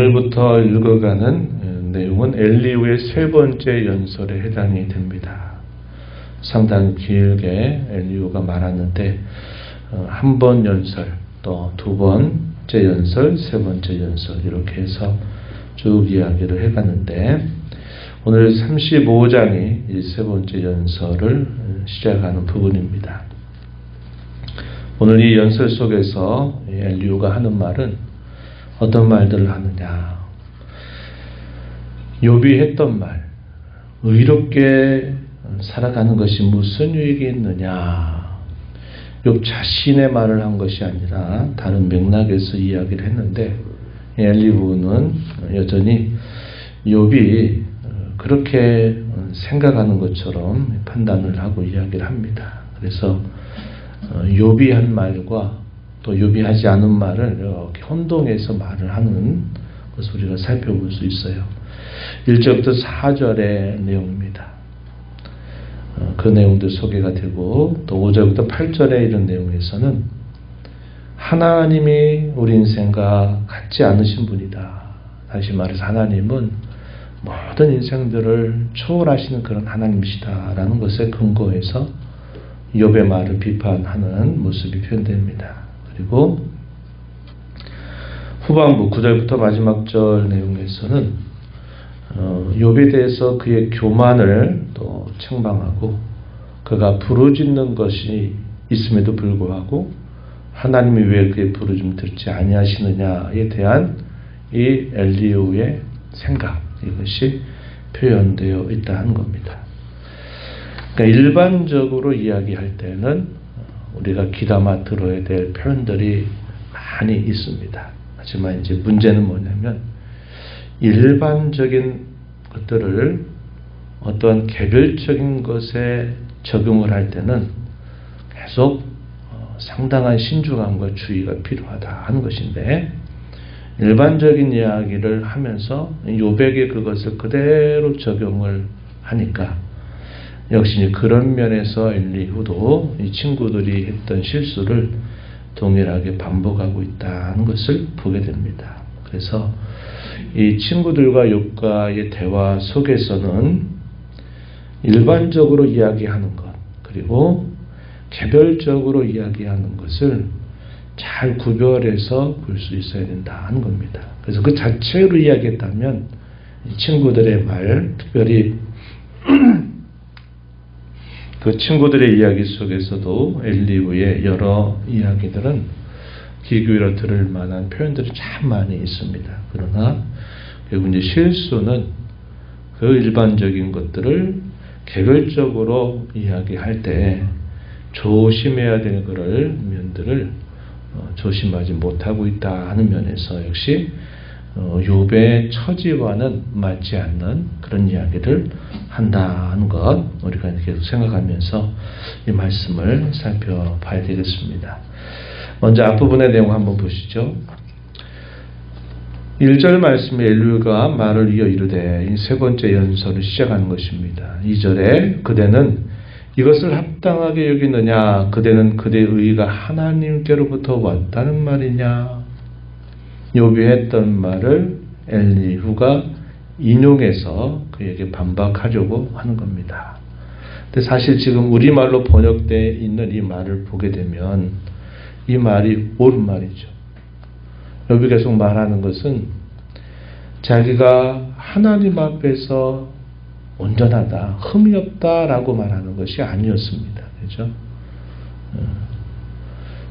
오늘부터 읽어가는 내용은 엘리후의 세 번째 연설에 해당이 됩니다. 상당히 길게 엘리후가 말하는데 한 번 연설, 또 두 번째 연설, 세 번째 연설 이렇게 해서 쭉 이야기를 해가는데 오늘 35장이 이 세 번째 연설을 시작하는 부분입니다. 오늘 이 연설 속에서 엘리후가 하는 말은 어떤 말들을 하느냐. 욥이 했던 말, 의롭게 살아가는 것이 무슨 유익이 있느냐. 욥 자신의 말을 한 것이 아니라 다른 맥락에서 이야기를 했는데 엘리후는 여전히 욥이 그렇게 생각하는 것처럼 판단을 하고 이야기를 합니다. 그래서 욥이 한 말과 또 욥이 하지 않은 말을 이렇게 혼동해서 말을 하는 것을 우리가 살펴볼 수 있어요. 1절부터 4절의 내용입니다. 그 내용도 소개가 되고 또 5절부터 8절의 이런 내용에서는 하나님이 우리 인생과 같지 않으신 분이다. 다시 말해서 하나님은 모든 인생들을 초월하시는 그런 하나님이시다라는 것에 근거해서 욥의 말을 비판하는 모습이 표현됩니다. 그리고 후반부 9절부터 마지막 절 내용에서는 욥에 대해서 그의 교만을 또 책망하고 그가 부르짖는 것이 있음에도 불구하고 하나님이 왜 그의 부르짖음을 듣지 아니하시느냐에 대한 이 엘리후의 생각, 이것이 표현되어 있다 하는 겁니다. 그러니까 일반적으로 이야기할 때는 우리가 귀담아 들어야 될 표현들이 많이 있습니다. 하지만 이제 문제는 뭐냐면 일반적인 것들을 어떠한 개별적인 것에 적용을 할 때는 계속 상당한 신중함과 주의가 필요하다 하는 것인데 일반적인 이야기를 하면서 욥에게 그것을 그대로 적용을 하니까 역시 그런 면에서 엘리후도 이 친구들이 했던 실수를 동일하게 반복하고 있다는 것을 보게 됩니다. 그래서 이 친구들과 욥과의 대화 속에서는 일반적으로 이야기하는 것 그리고 개별적으로 이야기하는 것을 잘 구별해서 볼 수 있어야 된다는 겁니다. 그래서 그 자체로 이야기했다면 이 친구들의 말, 특별히 그 친구들의 이야기 속에서도 엘리후의 여러 이야기들은 귀 기울여 들을 만한 표현들이 참 많이 있습니다. 그러나 결국 이제 실수는 그 일반적인 것들을 개별적으로 이야기할 때 조심해야 되는 그럴 면들을 조심하지 못하고 있다 하는 면에서 역시 욥의 처지와는 맞지 않는 그런 이야기를 한다는 것 우리가 계속 생각하면서 이 말씀을 살펴봐야 되겠습니다. 먼저 앞부분의 내용 한번 보시죠. 1절 말씀에 엘리후가 말을 이어 이르되 이 세 번째 연설을 시작하는 것입니다. 2절에 그대는 이것을 합당하게 여기느냐 그대는 그대의 의의가 하나님께로부터 왔다는 말이냐. 욥이 했던 말을 엘리후가 인용해서 그에게 반박하려고 하는 겁니다. 근데 사실 지금 우리말로 번역되어 있는 이 말을 보게 되면 이 말이 옳은 말이죠. 욥이 계속 말하는 것은 자기가 하나님 앞에서 온전하다, 흠이 없다라고 말하는 것이 아니었습니다. 그렇죠?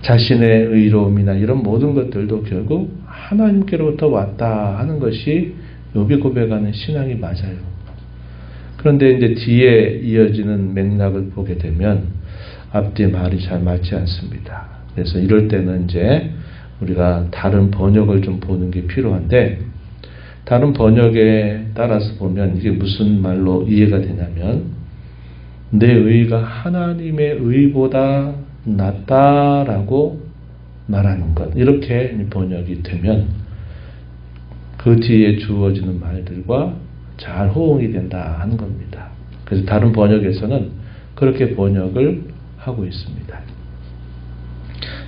자신의 의로움이나 이런 모든 것들도 결국 하나님께로부터 왔다 하는 것이 욥이 고백하는 신앙이 맞아요. 그런데 이제 뒤에 이어지는 맥락을 보게 되면 앞뒤 말이 잘 맞지 않습니다. 그래서 이럴 때는 이제 우리가 다른 번역을 좀 보는 게 필요한데 다른 번역에 따라서 보면 이게 무슨 말로 이해가 되냐면 내 의가 하나님의 의보다 낫다라고 말하는 것 이렇게 번역이 되면 그 뒤에 주어지는 말들과 잘 호응이 된다 하는 겁니다. 그래서 다른 번역에서는 그렇게 번역을 하고 있습니다.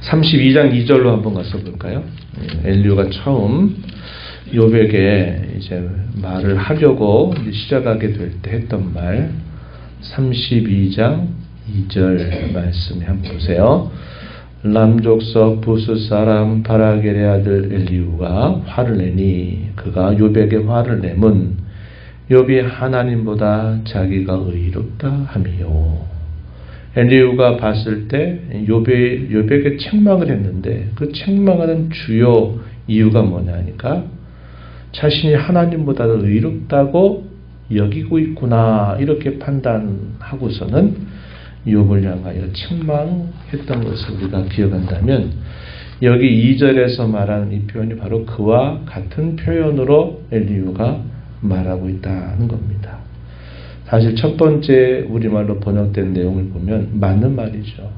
32장 2절로 한번 가서 볼까요? 엘리후가 처음 욥에게 이제 말을 하려고 시작하게 될 때 했던 말 32장 2절 말씀에 한번 보세요. 남족석 부스 사람 바라겔의 아들 엘리후가 화를 내니 그가 욥에게 화를 내면 욥이 하나님보다 자기가 의롭다 함이요. 엘리후가 봤을 때 욥에게 책망을 했는데 그 책망하는 주요 이유가 뭐냐니까 자신이 하나님보다 더 의롭다고 여기고 있구나 이렇게 판단하고서는 욥을 향하여 책망했던 것을 우리가 기억한다면 여기 2절에서 말하는 이 표현이 바로 그와 같은 표현으로 엘리후가 말하고 있다는 겁니다. 사실 첫 번째 우리말로 번역된 내용을 보면 맞는 말이죠.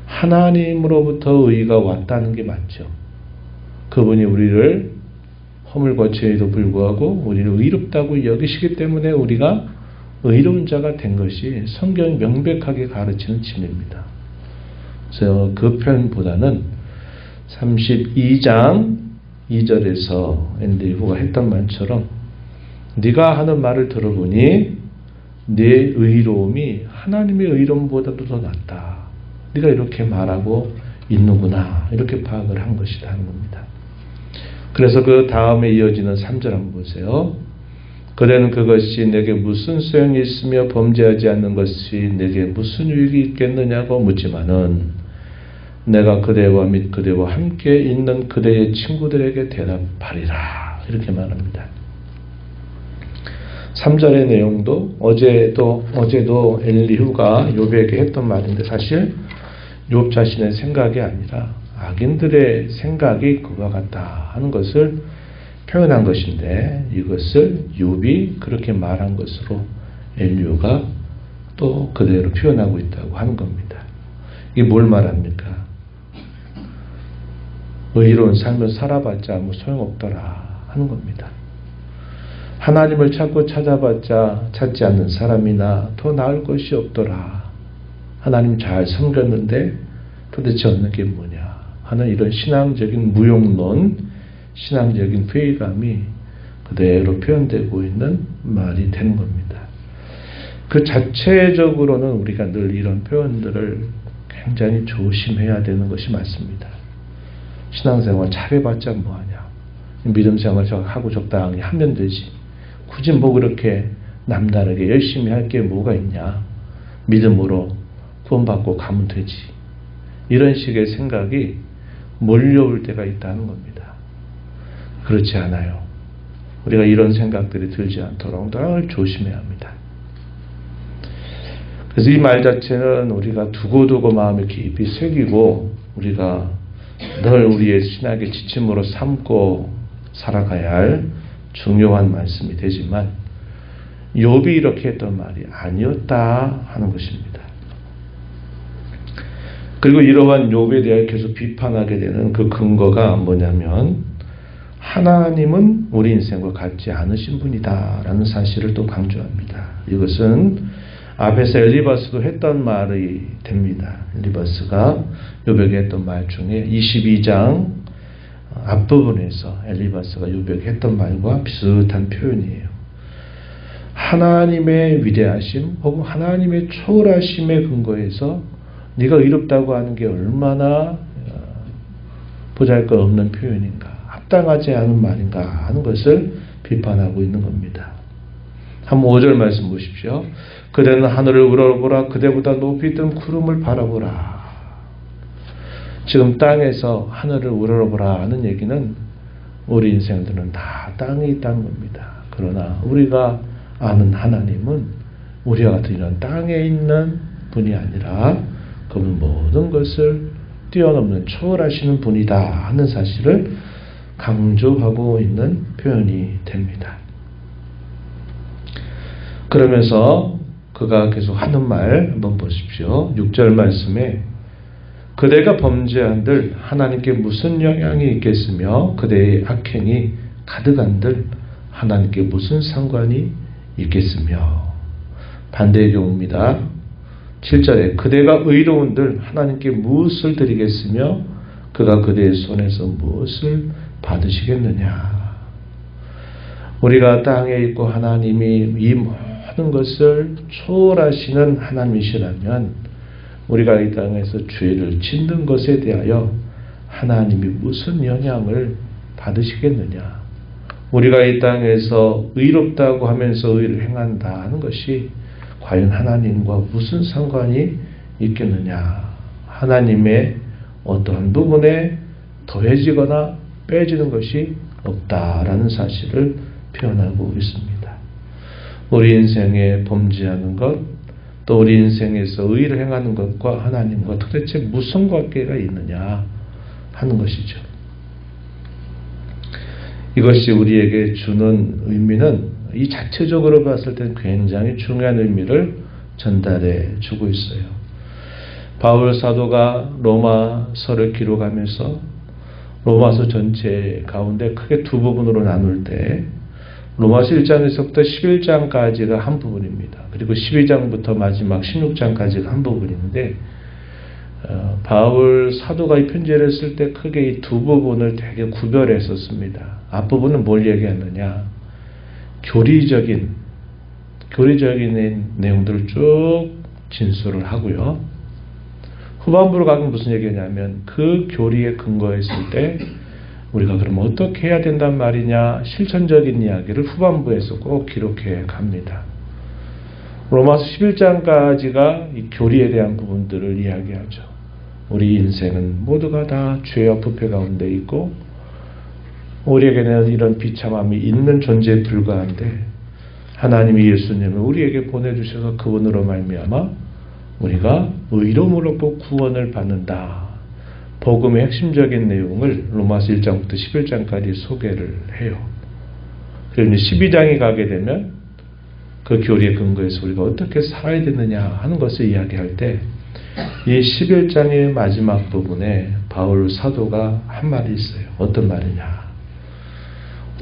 하나님으로부터 의가 왔다는 게 맞죠. 그분이 우리를 허물과 죄에도 불구하고 우리를 의롭다고 여기시기 때문에 우리가 의로운 자가 된 것이 성경이 명백하게 가르치는 진리입니다. 그래서 그 표현보다는 32장 2절에서 엘리후가 했던 말처럼 네가 하는 말을 들어보니 네 의로움이 하나님의 의로움보다도 더 낫다. 네가 이렇게 말하고 있는구나. 이렇게 파악을 한 것이다 하는 겁니다. 그래서 그 다음에 이어지는 3절 한번 보세요. 그대는 그것이 내게 무슨 소용이 있으며 범죄하지 않는 것이 내게 무슨 유익이 있겠느냐고 묻지만은 내가 그대와 및 그대와 함께 있는 그대의 친구들에게 대답하리라. 이렇게 말합니다. 3절의 내용도 어제도 엘리후가 욥에게 했던 말인데 사실 욥 자신의 생각이 아니라 악인들의 생각이 그와 같다 하는 것을 표현한 것인데 이것을 욥이 그렇게 말한 것으로 엘리후가 또 그대로 표현하고 있다고 하는 겁니다. 이게 뭘 말합니까? 의로운 삶을 살아봤자 아무 소용없더라 하는 겁니다. 하나님을 찾고 찾아봤자 찾지 않는 사람이나 더 나을 것이 없더라. 하나님 잘 섬겼는데 도대체 얻는 게 뭐냐 하는 이런 신앙적인 무용론, 신앙적인 회의감이 그대로 표현되고 있는 말이 되는 겁니다. 그 자체적으로는 우리가 늘 이런 표현들을 굉장히 조심해야 되는 것이 맞습니다. 신앙생활 잘해봤자 뭐하냐. 믿음생활 하고 적당히 하면 되지. 굳이 뭐 그렇게 남다르게 열심히 할 게 뭐가 있냐. 믿음으로 구원받고 가면 되지. 이런 식의 생각이 몰려올 때가 있다는 겁니다. 그렇지 않아요. 우리가 이런 생각들이 들지 않도록 늘 조심해야 합니다. 그래서 이 말 자체는 우리가 두고두고 마음에 깊이 새기고 우리가 늘 우리의 신학의 지침으로 삼고 살아가야 할 중요한 말씀이 되지만 욥이 이렇게 했던 말이 아니었다 하는 것입니다. 그리고 이러한 욥에 대해 계속 비판하게 되는 그 근거가 뭐냐면 하나님은 우리 인생과 같지 않으신 분이다 라는 사실을 또 강조합니다. 이것은 앞에서 엘리바스도 했던 말이 됩니다. 엘리바스가 욥에게 했던 말 중에 22장 앞부분에서 엘리바스가 욥에게 했던 말과 비슷한 표현이에요. 하나님의 위대하심 혹은 하나님의 초월하심의 근거에서 네가 의롭다고 하는 게 얼마나 보잘것없는 표현인가, 합당하지 않은 말인가 하는 것을 비판하고 있는 겁니다. 한번 5절 말씀 보십시오. 그대는 하늘을 우러러보라. 그대보다 높이 뜬 구름을 바라보라. 지금 땅에서 하늘을 우러러보라 하는 얘기는 우리 인생들은 다 땅에 있다는 겁니다. 그러나 우리가 아는 하나님은 우리와 같은 이런 땅에 있는 분이 아니라 그분 모든 것을 뛰어넘는 초월하시는 분이다 하는 사실을 강조하고 있는 표현이 됩니다. 그러면서 그가 계속 하는 말 한번 보십시오. 6절 말씀에 그대가 범죄한들 하나님께 무슨 영향이 있겠으며 그대의 악행이 가득한들 하나님께 무슨 상관이 있겠으며 반대의 경우입니다. 7절에 그대가 의로운들 하나님께 무엇을 드리겠으며 그가 그대의 손에서 무엇을 받으시겠느냐. 우리가 땅에 있고 하나님이 이 모든 것을 초월하시는 하나님이시라면 우리가 이 땅에서 죄를 짓는 것에 대하여 하나님이 무슨 영향을 받으시겠느냐. 우리가 이 땅에서 의롭다고 하면서 의를 행한다 하는 것이 과연 하나님과 무슨 상관이 있겠느냐. 하나님의 어떠한 부분에 더해지거나 빼지는 것이 없다라는 사실을 표현하고 있습니다. 우리 인생에 범죄하는 것, 또 우리 인생에서 의를 행하는 것과 하나님과 도대체 무슨 관계가 있느냐 하는 것이죠. 이것이 우리에게 주는 의미는 이 자체적으로 봤을 때 굉장히 중요한 의미를 전달해 주고 있어요. 바울 사도가 로마서를 기록하면서 로마서 전체 가운데 크게 두 부분으로 나눌 때 로마서 1장에서부터 11장까지가 한 부분입니다. 그리고 12장부터 마지막 16장까지가 한 부분인데 바울 사도가 이 편지를 쓸 때 크게 이 두 부분을 되게 구별했었습니다. 앞부분은 뭘 얘기하느냐. 교리적인 내용들을 쭉 진술을 하고요. 후반부로 가면 무슨 얘기냐면 그 교리에 근거했을 때 우리가 그러면 어떻게 해야 된단 말이냐 실천적인 이야기를 후반부에서 꼭 기록해 갑니다. 로마서 11장까지가 이 교리에 대한 부분들을 이야기하죠. 우리 인생은 모두가 다 죄와 부패 가운데 있고 우리에게는 이런 비참함이 있는 존재에 불과한데 하나님이 예수님을 우리에게 보내주셔서 그분으로 말미암아 우리가 의로움으로 구원을 받는다. 복음의 핵심적인 내용을 로마서 1장부터 11장까지 소개를 해요. 그리고 12장에 가게 되면 그 교리에 근거해서 우리가 어떻게 살아야 되느냐 하는 것을 이야기할 때 이 11장의 마지막 부분에 바울 사도가 한 말이 있어요. 어떤 말이냐.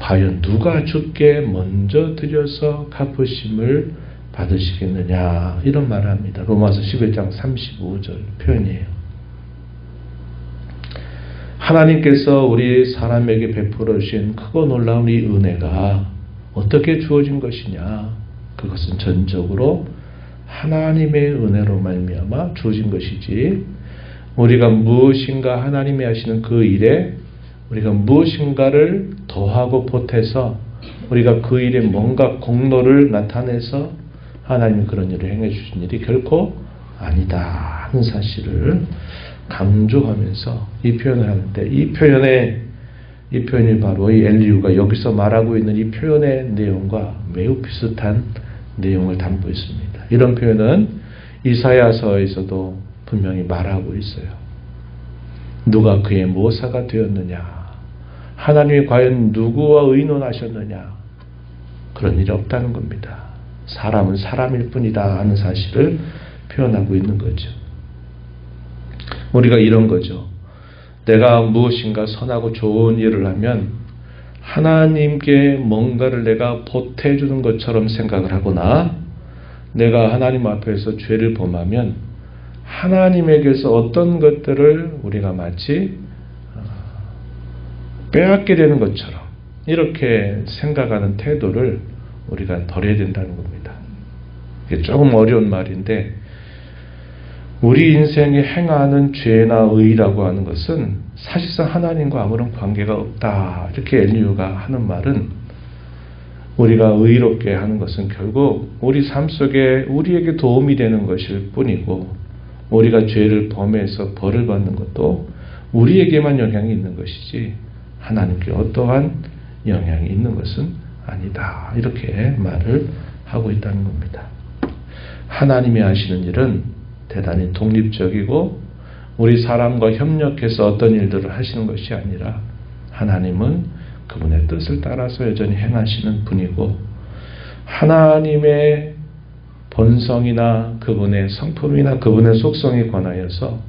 과연 누가 주께 먼저 드려서 갚으심을 받으시겠느냐 이런 말을 합니다. 로마서 11장 35절 표현이에요. 하나님께서 우리 사람에게 베풀어 주신 크고 놀라운 이 은혜가 어떻게 주어진 것이냐. 그것은 전적으로 하나님의 은혜로 말미암아 주어진 것이지 우리가 무엇인가 하나님이 하시는 그 일에 우리가 무엇인가를 더하고 보태서 우리가 그 일에 뭔가 공로를 나타내서 하나님이 그런 일을 행해 주신 일이 결코 아니다 하는 사실을 강조하면서 이 표현을 하는데 이 표현이 바로 이 엘리후가 여기서 말하고 있는 이 표현의 내용과 매우 비슷한 내용을 담고 있습니다. 이런 표현은 이사야서에서도 분명히 말하고 있어요. 누가 그의 모사가 되었느냐? 하나님이 과연 누구와 의논하셨느냐? 그런 일이 없다는 겁니다. 사람은 사람일 뿐이다 하는 사실을 표현하고 있는 거죠. 우리가 이런 거죠. 내가 무엇인가 선하고 좋은 일을 하면 하나님께 뭔가를 내가 보태주는 것처럼 생각을 하거나 내가 하나님 앞에서 죄를 범하면 하나님에게서 어떤 것들을 우리가 마치 빼앗게 되는 것처럼 이렇게 생각하는 태도를 우리가 버려야 된다는 겁니다. 이게 조금 어려운 말인데 우리 인생에 행하는 죄나 의라고 하는 것은 사실상 하나님과 아무런 관계가 없다. 이렇게 엘리후가 하는 말은 우리가 의롭게 하는 것은 결국 우리 삶 속에 우리에게 도움이 되는 것일 뿐이고 우리가 죄를 범해서 벌을 받는 것도 우리에게만 영향이 있는 것이지 하나님께 어떠한 영향이 있는 것은 아니다. 이렇게 말을 하고 있다는 겁니다. 하나님이 하시는 일은 대단히 독립적이고 우리 사람과 협력해서 어떤 일들을 하시는 것이 아니라 하나님은 그분의 뜻을 따라서 여전히 행하시는 분이고 하나님의 본성이나 그분의 성품이나 그분의 속성에 관하여서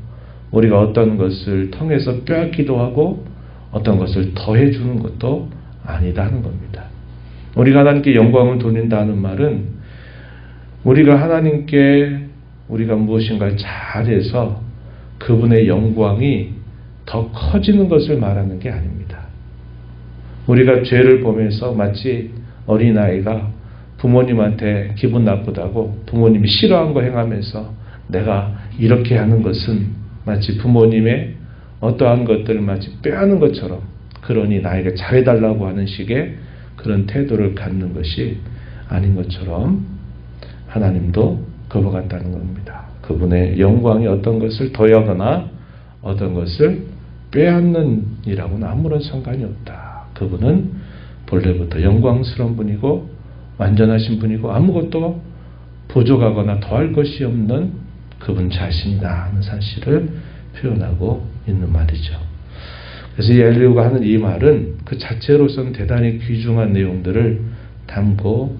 우리가 어떤 것을 통해서 빼앗기도 하고 어떤 것을 더해 주는 것도 아니다 하는 겁니다. 우리가 하나님께 영광을 돌린다는 말은 우리가 하나님께 우리가 무엇인가를 잘해서 그분의 영광이 더 커지는 것을 말하는 게 아닙니다. 우리가 죄를 범해서 마치 어린아이가 부모님한테 기분 나쁘다고 부모님이 싫어한 거 행하면서 내가 이렇게 하는 것은 마치 부모님의 어떠한 것들을 마치 빼앗는 것처럼, 그러니 나에게 잘해달라고 하는 식의 그런 태도를 갖는 것이 아닌 것처럼 하나님도 그와 같다는 겁니다. 그분의 영광이 어떤 것을 더하거나 어떤 것을 빼앗는 이라고는 아무런 상관이 없다. 그분은 본래부터 영광스러운 분이고 완전하신 분이고 아무것도 부족하거나 더할 것이 없는 그분 자신이다 하는 사실을 표현하고 있는 말이죠. 그래서 엘리후가 하는 이 말은 그 자체로서는 대단히 귀중한 내용들을 담고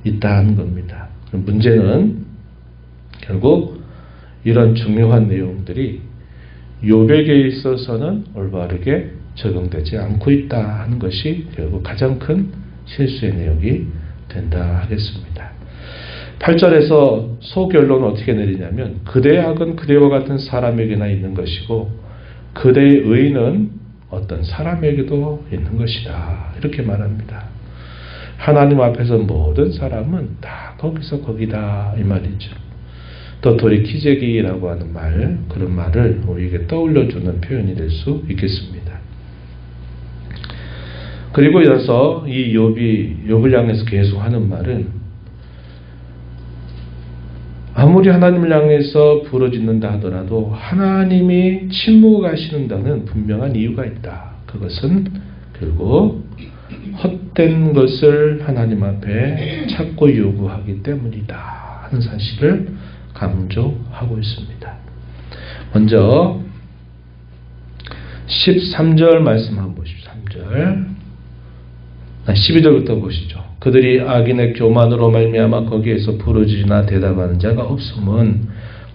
있다는 겁니다. 문제는 결국 이런 중요한 내용들이 욥에게 있어서는 올바르게 적용되지 않고 있다 하는 것이 결국 가장 큰 실수의 내용이 된다 하겠습니다. 8절에서 소결론은 어떻게 내리냐면 그대의 악은 그대와 같은 사람에게나 있는 것이고 그대의 의는 어떤 사람에게도 있는 것이다. 이렇게 말합니다. 하나님 앞에서 모든 사람은 다 거기서 거기다 이 말이죠. 도토리 키재기라고 하는 말, 그런 말을 우리에게 떠올려주는 표현이 될 수 있겠습니다. 그리고 이어서 이 욥을 향해서 계속 하는 말은 아무리 하나님을 향해서 부르짖는다 하더라도 하나님이 침묵하시는다는 분명한 이유가 있다. 그것은 결국 헛된 것을 하나님 앞에 찾고 요구하기 때문이다 하는 사실을 강조하고 있습니다. 먼저 13절 말씀 한번 보십시오. 12절부터 보시죠. 그들이 악인의 교만으로 말미암아 거기에서 부르짖으나 대답하는 자가 없음은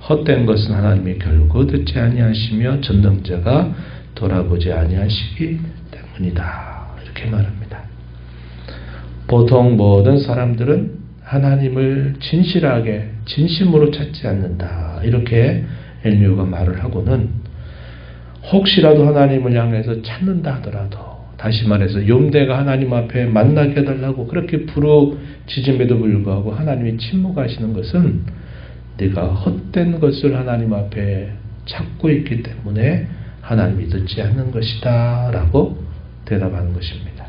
헛된 것은 하나님이 결코 듣지 아니하시며 전능자가 돌아보지 아니하시기 때문이다. 이렇게 말합니다. 보통 모든 사람들은 하나님을 진실하게 진심으로 찾지 않는다. 이렇게 엘리후가 말을 하고는 혹시라도 하나님을 향해서 찾는다 하더라도 다시 말해서 욥대가 하나님 앞에 만나게 해달라고 그렇게 부르짖음에도 불구하고 하나님이 침묵하시는 것은 네가 헛된 것을 하나님 앞에 찾고 있기 때문에 하나님이 듣지 않는 것이다 라고 대답하는 것입니다.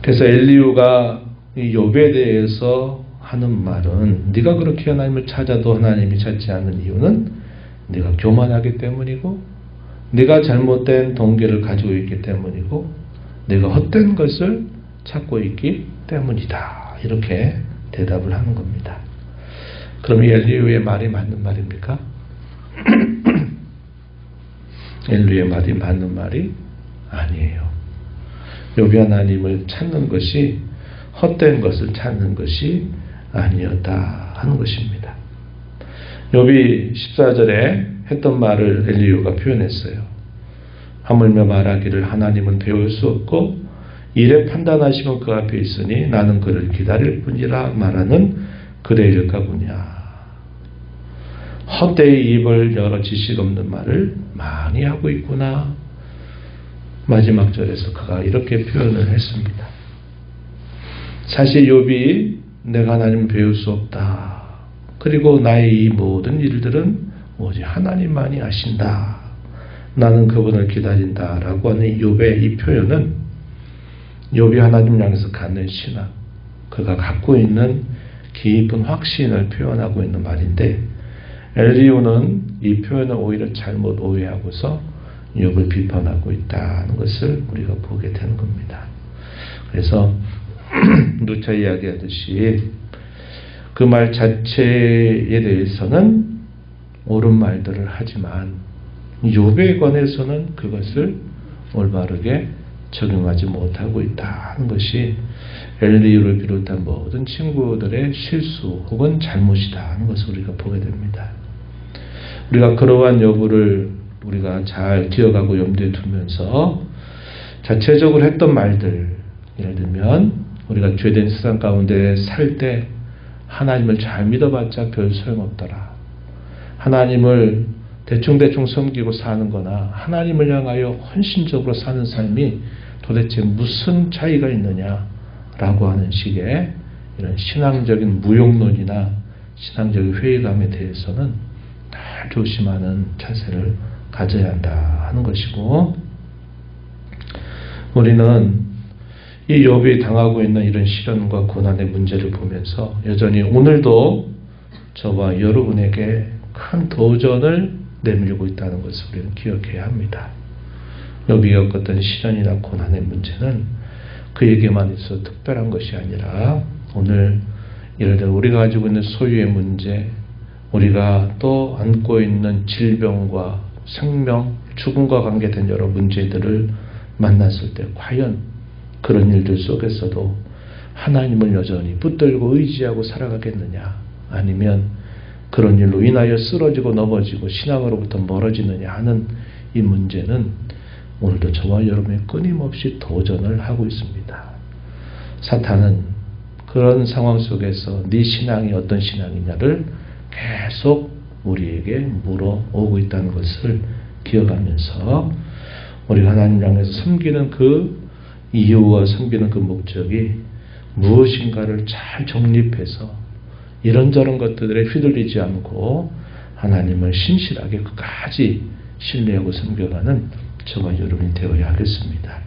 그래서 엘리후가 욥에 대해서 하는 말은 네가 그렇게 하나님을 찾아도 하나님이 찾지 않는 이유는 네가 교만하기 때문이고 네가 잘못된 동기를 가지고 있기 때문이고 네가 헛된 것을 찾고 있기 때문이다. 이렇게 대답을 하는 겁니다. 그럼 이 엘리후의 말이 맞는 말입니까? 엘리후의 말이 맞는 말이 아니에요. 욥이 하나님을 찾는 것이 헛된 것을 찾는 것이 아니었다 하는 것입니다. 욥이 14절에 했던 말을 엘리후가 표현했어요. 하물며 말하기를 하나님은 배울 수 없고 이래 판단하시면 그 앞에 있으니 나는 그를 기다릴 뿐이라 말하는 그대일까 보냐. 헛되이 입을 열어 지식 없는 말을 많이 하고 있구나. 마지막 절에서 그가 이렇게 표현을 했습니다. 사실 욥이 내가 하나님을 배울 수 없다. 그리고 나의 이 모든 일들은 오직 하나님만이 아신다. 나는 그분을 기다린다. 라고 하는 욥의 이 표현은 욥이 하나님 향해서 갖는 신앙, 그가 갖고 있는 깊은 확신을 표현하고 있는 말인데 엘리후는 이 표현을 오히려 잘못 오해하고서 욥을 비판하고 있다는 것을 우리가 보게 되는 겁니다. 그래서 누차 이야기하듯이 그 말 자체에 대해서는 옳은 말들을 하지만 욥에 관해서는 그것을 올바르게 적용하지 못하고 있다는 것이 엘리후를 비롯한 모든 친구들의 실수 혹은 잘못이다 하는 것을 우리가 보게 됩니다. 우리가 그러한 여부를 우리가 잘 기억하고 염두에 두면서 자체적으로 했던 말들, 예를 들면 우리가 죄된 세상 가운데 살 때 하나님을 잘 믿어봤자 별 소용없더라. 하나님을 대충대충 섬기고 사는 거나 하나님을 향하여 헌신적으로 사는 삶이 도대체 무슨 차이가 있느냐라고 하는 식의 이런 신앙적인 무용론이나 신앙적인 회의감에 대해서는 늘 조심하는 자세를 가져야 한다 하는 것이고, 우리는 이 욥이 당하고 있는 이런 시련과 고난의 문제를 보면서 여전히 오늘도 저와 여러분에게 큰 도전을 내밀고 있다는 것을 우리는 기억해야 합니다. 욥이 겪었던 시련이나 고난의 문제는 그에게만 있어 특별한 것이 아니라 오늘 예를 들어 우리가 가지고 있는 소유의 문제, 우리가 또 안고 있는 질병과 생명, 죽음과 관계된 여러 문제들을 만났을 때 과연 그런 일들 속에서도 하나님을 여전히 붙들고 의지하고 살아가겠느냐, 아니면 그런 일로 인하여 쓰러지고 넘어지고 신앙으로부터 멀어지느냐 하는 이 문제는 오늘도 저와 여러분이 끊임없이 도전을 하고 있습니다. 사탄은 그런 상황 속에서 네 신앙이 어떤 신앙이냐를 계속 우리에게 물어오고 있다는 것을 기억하면서 우리가 하나님을 향해서 섬기는 그 이유와 섬기는 그 목적이 무엇인가를 잘 정립해서 이런저런 것들에 휘둘리지 않고 하나님을 신실하게 끝까지 신뢰하고 섬겨가는 저와 여러분이 되어야 하겠습니다.